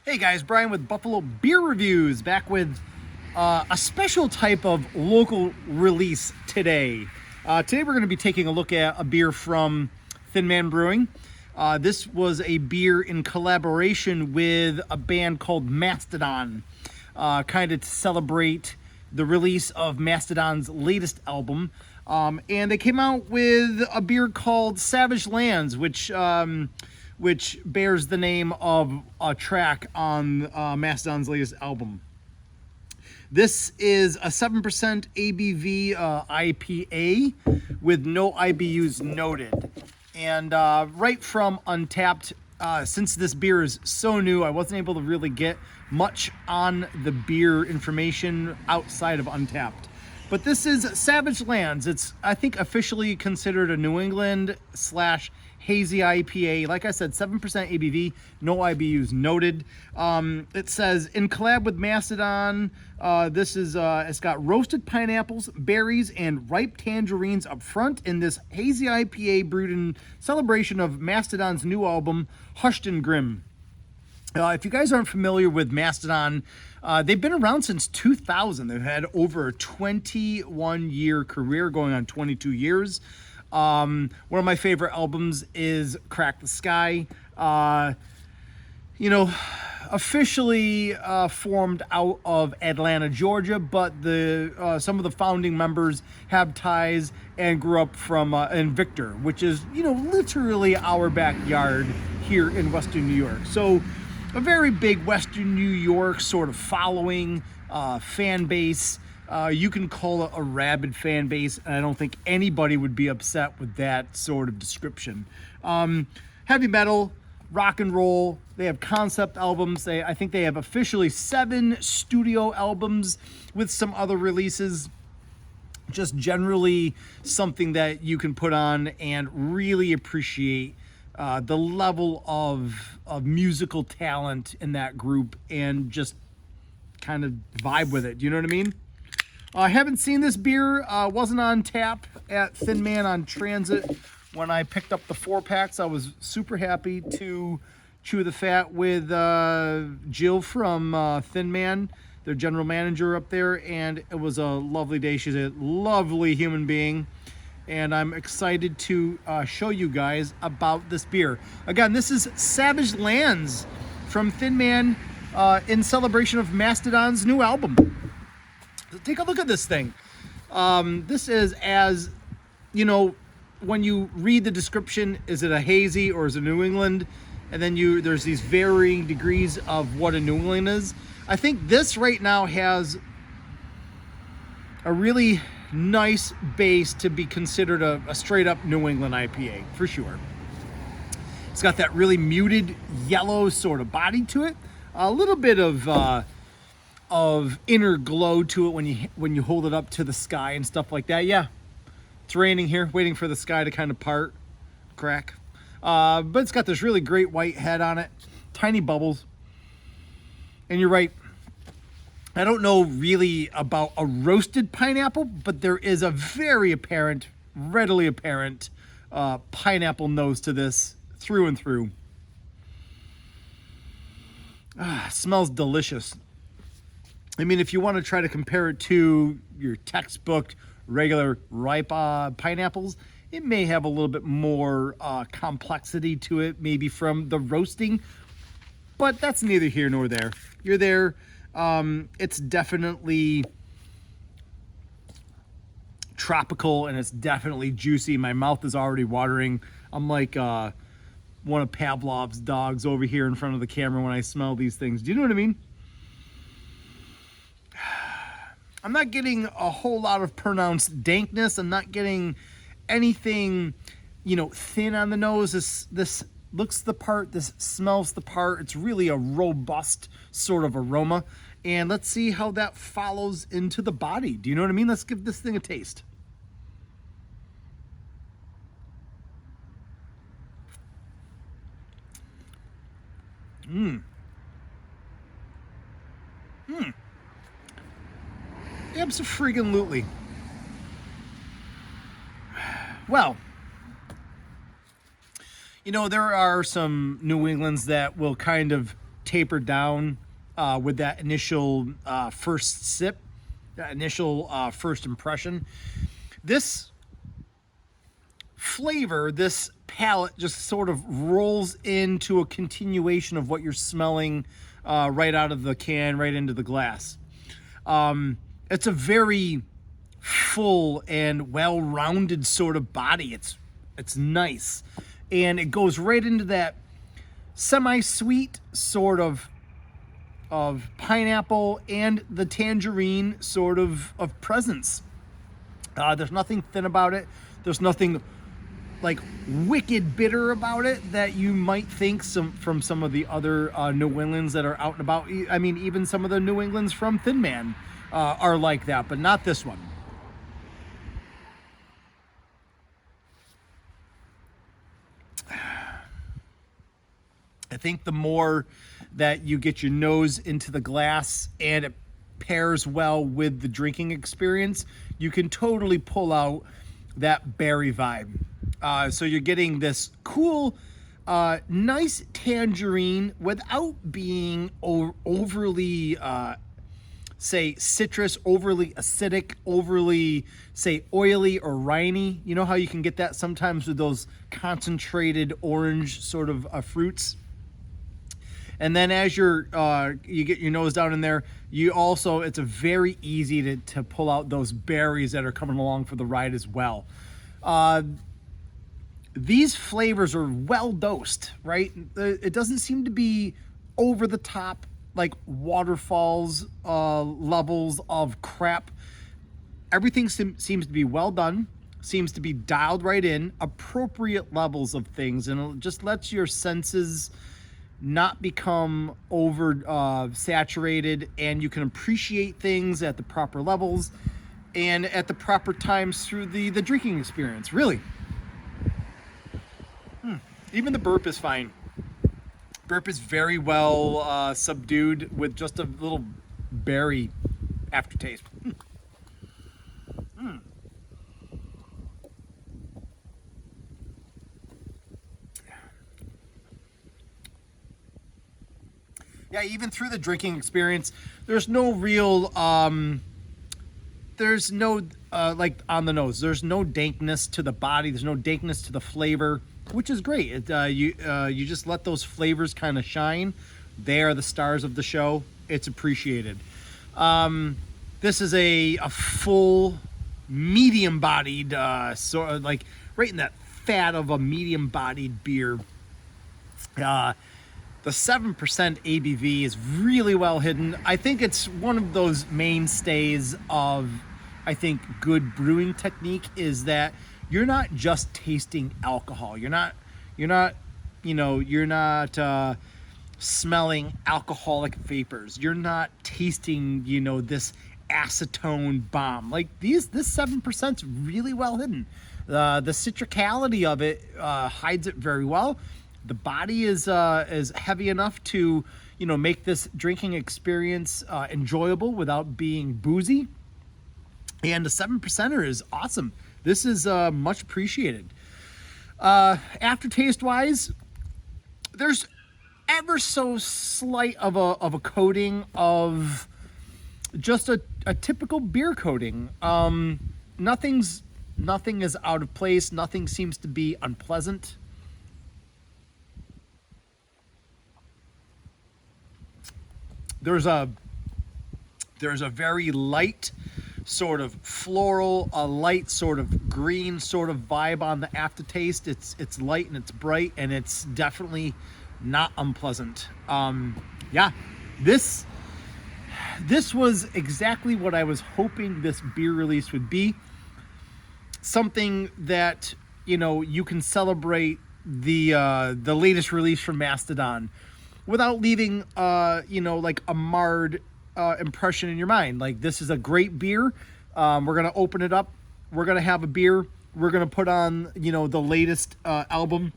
Hey guys, Brian with Buffalo Beer Reviews, back with a special type of local release today. Today we're going to be taking a look at a beer from Thin Man Brewing. This was a beer in collaboration with a band called Mastodon, kind of to celebrate the release of Mastodon's latest album. And they came out with a beer called Savage Lands, which bears the name of a track on Mastodon's latest album. This is a 7% ABV IPA with no IBUs noted. And right from Untappd, since this beer is so new, I wasn't able to really get much on the beer information outside of Untappd. But this is Savage Lands. It's, I think, officially considered a New England / hazy IPA. Like I said, 7% ABV, no IBUs noted. It says, in collab with Mastodon, it's got roasted pineapples, berries, and ripe tangerines up front in this hazy IPA brewed in celebration of Mastodon's new album, Hushed and Grim. If you guys aren't familiar with Mastodon, they've been around since 2000. They've had over a 21-year career, going on 22 years. One of my favorite albums is Crack the Sky. Officially formed out of Atlanta, Georgia, but some of the founding members have ties and grew up from in Victor, which is, literally our backyard here in Western New York. So a very big Western New York sort of following, fan base. You can call it a rabid fan base, and I don't think anybody would be upset with that sort of description. Heavy metal, rock and roll. They have concept albums. I think they have officially 7 studio albums with some other releases. Just generally something that you can put on and really appreciate the level of musical talent in that group and just kind of vibe with it. Do you know what I mean? I haven't seen this beer. Wasn't on tap at Thin Man on Transit. When I picked up the 4-packs, I was super happy to chew the fat with Jill from Thin Man, their general manager up there, and it was a lovely day. She's a lovely human being, and I'm excited to show you guys about this beer. Again, this is Savage Lands from Thin Man in celebration of Mastodon's new album. Take a look at this thing. This is, as when you read the description, is it a hazy or is it New England? And then there's these varying degrees of what a New England is. I think this right now has a really nice base to be considered a straight up New England IPA, for sure. It's got that really muted yellow sort of body to it. A little bit of inner glow to it when you hold it up to the sky and stuff like that. Yeah, it's raining here, waiting for the sky to kind of crack. But it's got this really great white head on it, tiny bubbles. And you're right, I don't know really about a roasted pineapple, but there is a very readily apparent pineapple nose to this through and through. Smells delicious. I mean, if you want to try to compare it to your textbook regular ripe pineapples, it may have a little bit more complexity to it, maybe from the roasting, but that's neither here nor there. You're there. It's definitely tropical, and it's definitely juicy. My mouth is already watering. I'm like one of Pavlov's dogs over here in front of the camera when I smell these things. Do you know what I mean? I'm not getting a whole lot of pronounced dankness. I'm not getting anything, thin on the nose. This looks the part. This smells the part. It's really a robust sort of aroma. And let's see how that follows into the body. Do you know what I mean? Let's give this thing a taste. Abso-friggin-lutely. Well, there are some New Englands that will kind of taper down with that initial first sip, that initial first impression. This flavor, this palate just sort of rolls into a continuation of what you're smelling right out of the can, right into the glass. It's a very full and well-rounded sort of body. It's nice, and it goes right into that semi-sweet sort of pineapple and the tangerine sort of presence. There's nothing thin about it. There's nothing like wicked bitter about it that you might think from some of the other New Englands that are out and about. I mean, even some of the New Englands from Thin Man are like that, but not this one. I think the more that you get your nose into the glass and it pairs well with the drinking experience, you can totally pull out that berry vibe. So you're getting this cool, nice tangerine without being overly, say, citrus, overly acidic, overly, say, oily or winey. You know how you can get that sometimes with those concentrated orange sort of fruits? And then as you get your nose down in there, it's a very easy to pull out those berries that are coming along for the ride as well. These flavors are well dosed, right? It doesn't seem to be over the top, like waterfalls levels of crap. Everything seems to be well done, seems to be dialed right in, appropriate levels of things, and it just lets your senses not become over saturated, and you can appreciate things at the proper levels and at the proper times through the drinking experience, really. Even the burp is fine. Burp is very well subdued with just a little berry aftertaste. Yeah, even through the drinking experience, there's no real, there's no, like on the nose, there's no dankness to the body, there's no dankness to the flavor, which is great. You just let those flavors kind of shine. They are the stars of the show. It's appreciated. This is a full, medium-bodied, sort of like right in that fat of a medium-bodied beer. The 7% ABV is really well hidden. I think it's one of those mainstays of, I think, good brewing technique is that you're not just tasting alcohol. You're not smelling alcoholic vapors. You're not tasting, this acetone bomb. Like this 7% is really well hidden. The citricality of it hides it very well. The body is heavy enough to, make this drinking experience enjoyable without being boozy. And the 7%er is awesome. This is much appreciated. Aftertaste wise, there's ever so slight of a coating of just a typical beer coating. Nothing is out of place. Nothing seems to be unpleasant. There's a very light sort of floral, a light sort of green sort of vibe on the aftertaste. It's light and it's bright, and it's definitely not unpleasant. This was exactly what I was hoping this beer release would be. Something that you can celebrate the latest release from Mastodon without leaving like a marred impression in your mind. Like, this is a great beer. We're gonna open it up. We're gonna have a beer. We're gonna put on the latest album,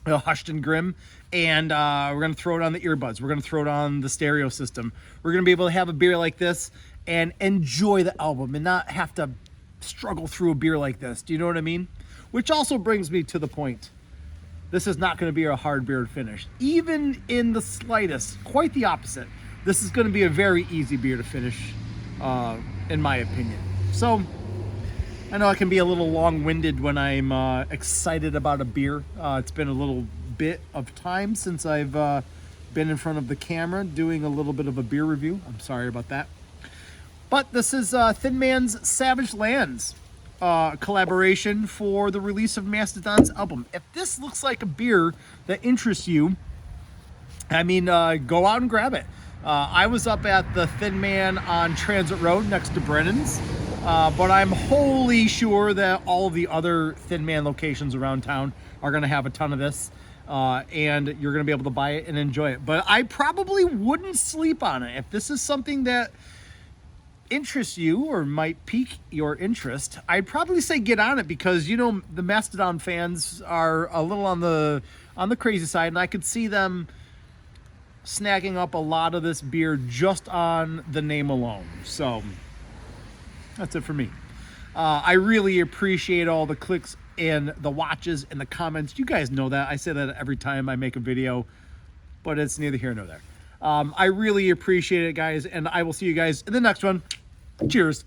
Hushed and Grim, and we're gonna throw it on the earbuds. We're gonna throw it on the stereo system. We're gonna be able to have a beer like this and enjoy the album and not have to struggle through a beer like this. Do you know what I mean? Which also brings me to the point. this is not going to be a hard beer to finish, even in the slightest. Quite the opposite. This is going to be a very easy beer to finish, in my opinion. So I know I can be a little long-winded when I'm excited about a beer. It's been a little bit of time since I've been in front of the camera doing a little bit of a beer review. I'm sorry about that. But this is Thin Man's Savage Lands collaboration for the release of Mastodon's album. If this looks like a beer that interests you, I mean, go out and grab it. I was up at the Thin Man on Transit Road next to Brennan's, but I'm wholly sure that all of the other Thin Man locations around town are going to have a ton of this, and you're going to be able to buy it and enjoy it. But I probably wouldn't sleep on it. If this is something that interests you or might pique your interest, I'd probably say get on it, because you know the Mastodon fans are a little on the crazy side, and I could see them snagging up a lot of this beer just on the name alone. So that's it for me. I really appreciate all the clicks and the watches and the comments. You guys know that. I say that every time I make a video, but it's neither here nor there. I really appreciate it, guys, and I will see you guys in the next one. Cheers.